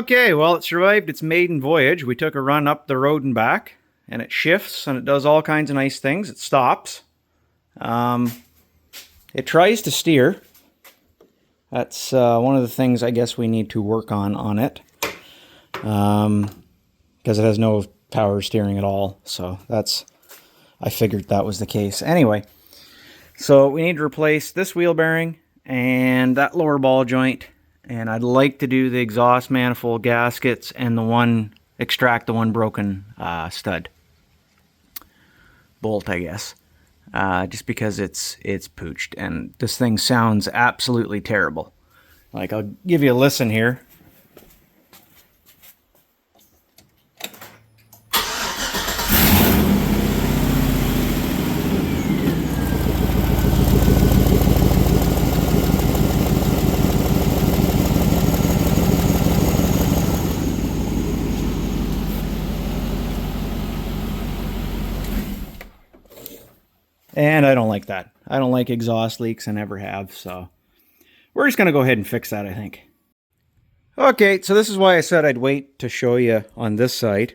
Okay, well, it survived its maiden voyage. We took a run up the road and back, and it shifts and it does all kinds of nice things. It stops. It tries to steer. That's one of the things I guess we need to work on it. Because it has no power steering at all. So I figured that was the case. Anyway, so we need to replace this wheel bearing and that lower ball joint. And I'd like to do the exhaust manifold gaskets and extract the one broken stud. Bolt, I guess. Just because it's pooched. And this thing sounds absolutely terrible. Like, I'll give you a listen here. And I don't like that. I don't like exhaust leaks and never have, so we're just going to go ahead and fix that, I think. Okay, so this is why I said I'd wait to show you on this side.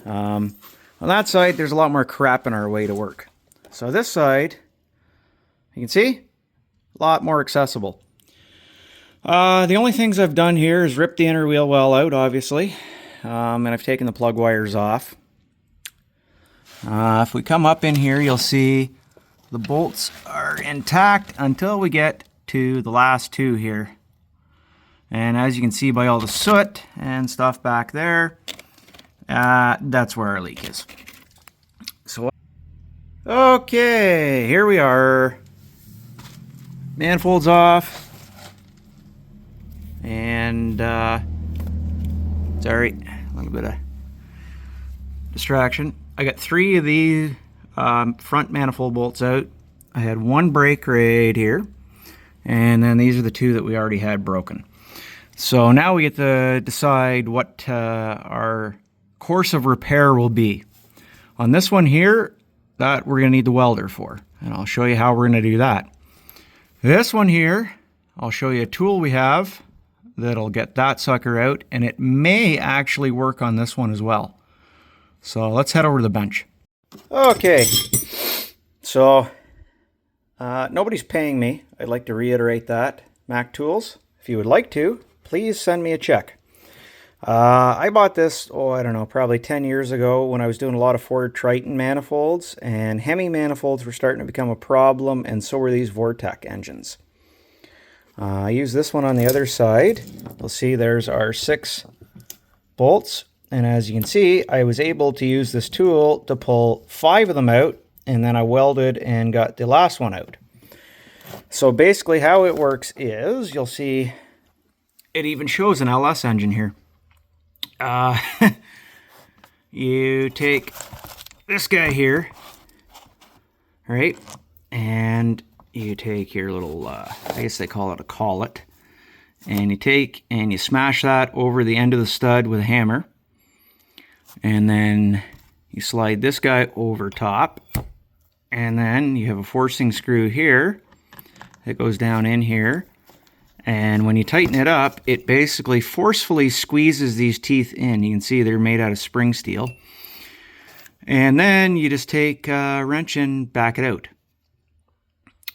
On that side, there's a lot more crap in our way to work. So this side, you can see, a lot more accessible. The only things I've done here is rip the inner wheel well out, obviously, and I've taken the plug wires off. If we come up in here, you'll see the bolts are intact until we get to the last two here. And as you can see by all the soot and stuff back there, that's where our leak is. So, okay, here we are. Manifolds off. And, sorry, a little bit of distraction. I got 3 of these front manifold bolts out. I had 1 break right here, and then these are the 2 that we already had broken. So now we get to decide what our course of repair will be. On this one here, that we're going to need the welder for, and I'll show you how we're going to do that. This one here, I'll show you a tool we have that'll get that sucker out, and it may actually work on this one as well. So let's head over to the bench. Okay, so nobody's paying me. I'd like to reiterate that. Mac Tools, if you would like to, please send me a check. I bought this, I don't know, probably 10 years ago when I was doing a lot of Ford Triton manifolds, and Hemi manifolds were starting to become a problem, and so were these Vortec engines. I use this one on the other side. You'll see there's our 6 bolts. And as you can see, I was able to use this tool to pull 5 of them out, and then I welded and got the last one out. So basically how it works is, you'll see it even shows an LS engine here. You take this guy here, right? And you take your little, I guess they call it a collet, and you take and you smash that over the end of the stud with a hammer. And then you slide this guy over top, and then you have a forcing screw here that goes down in here, and when you tighten it up, it basically forcefully squeezes these teeth in. You can see they're made out of spring steel, and then you just take a wrench and back it out.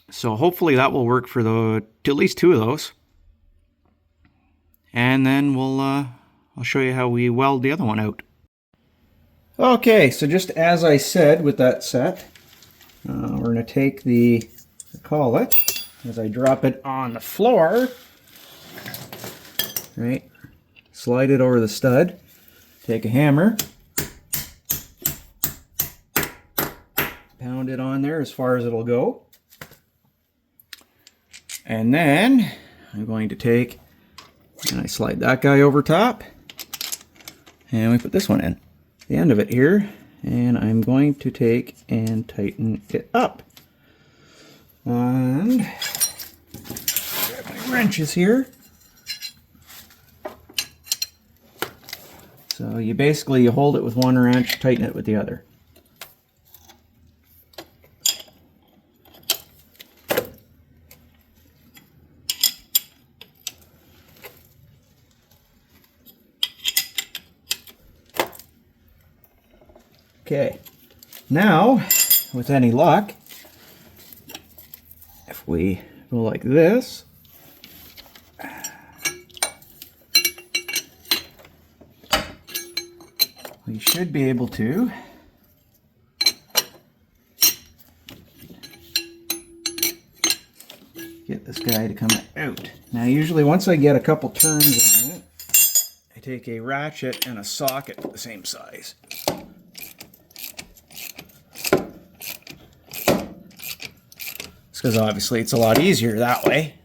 So hopefully that will work for at least 2 of those, and then I'll show you how we weld the other one out. Okay, so just as I said with that set, we're going to take the collet as I drop it on the floor, right, slide it over the stud, take a hammer, pound it on there as far as it'll go, and then I'm going to take, and I slide that guy over top, and we put this one in the end of it here, and I'm going to take and tighten it up. And grab my wrenches here. So you hold it with one wrench, tighten it with the other. Okay, now with any luck, if we go like this, we should be able to get this guy to come out. Now usually once I get a couple turns on it, I take a ratchet and a socket the same size. It's because obviously it's a lot easier that way.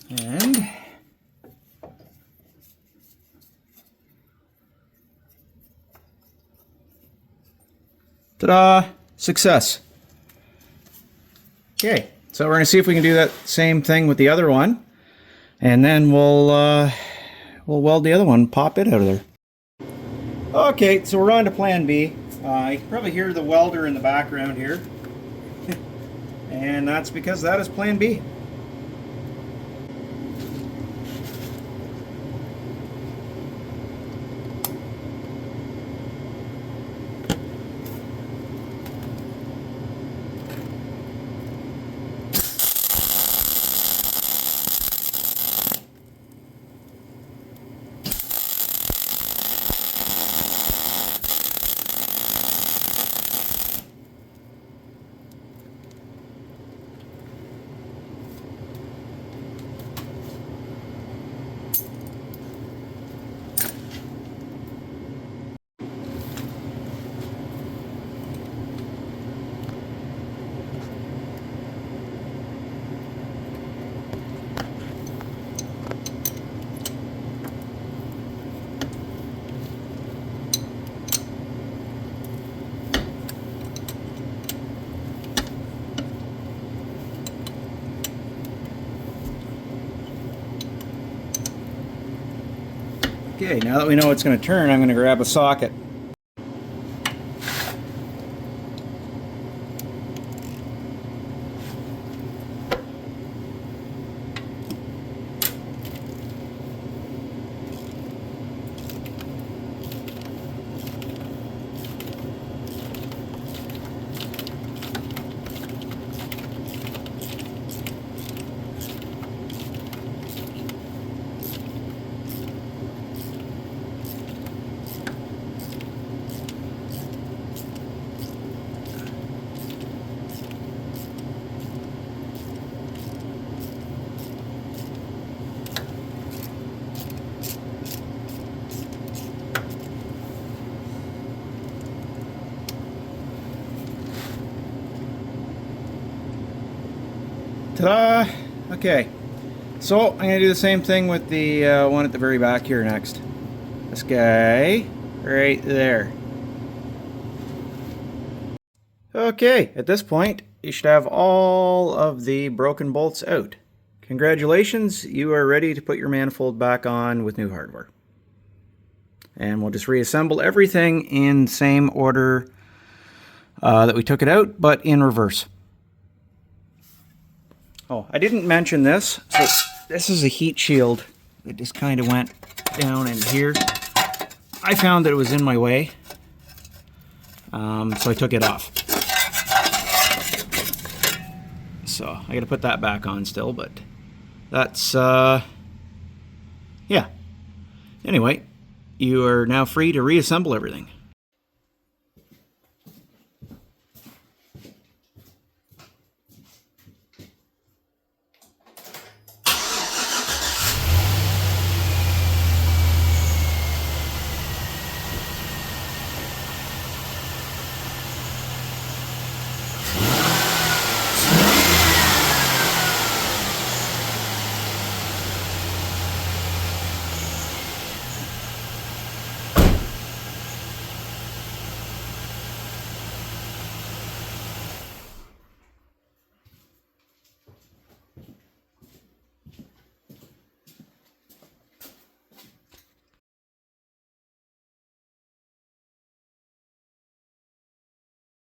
And ta-da! Success. Okay, so we're going to see if we can do that same thing with the other one, and then we'll weld the other one, pop it out of there. Okay, so we're on to plan B. You can probably hear the welder in the background here, and that's because that is plan B. Okay, now that we know it's going to turn, I'm going to grab a socket. Ta-da! Okay, so I'm going to do the same thing with the one at the very back here next. This guy right there. Okay, at this point, you should have all of the broken bolts out. Congratulations, you are ready to put your manifold back on with new hardware. And we'll just reassemble everything in the same order that we took it out, but in reverse. Oh, I didn't mention this. So this is a heat shield that just kind of went down in here. I found that it was in my way, so I took it off. So I got to put that back on still, but that's, yeah. Anyway, you are now free to reassemble everything.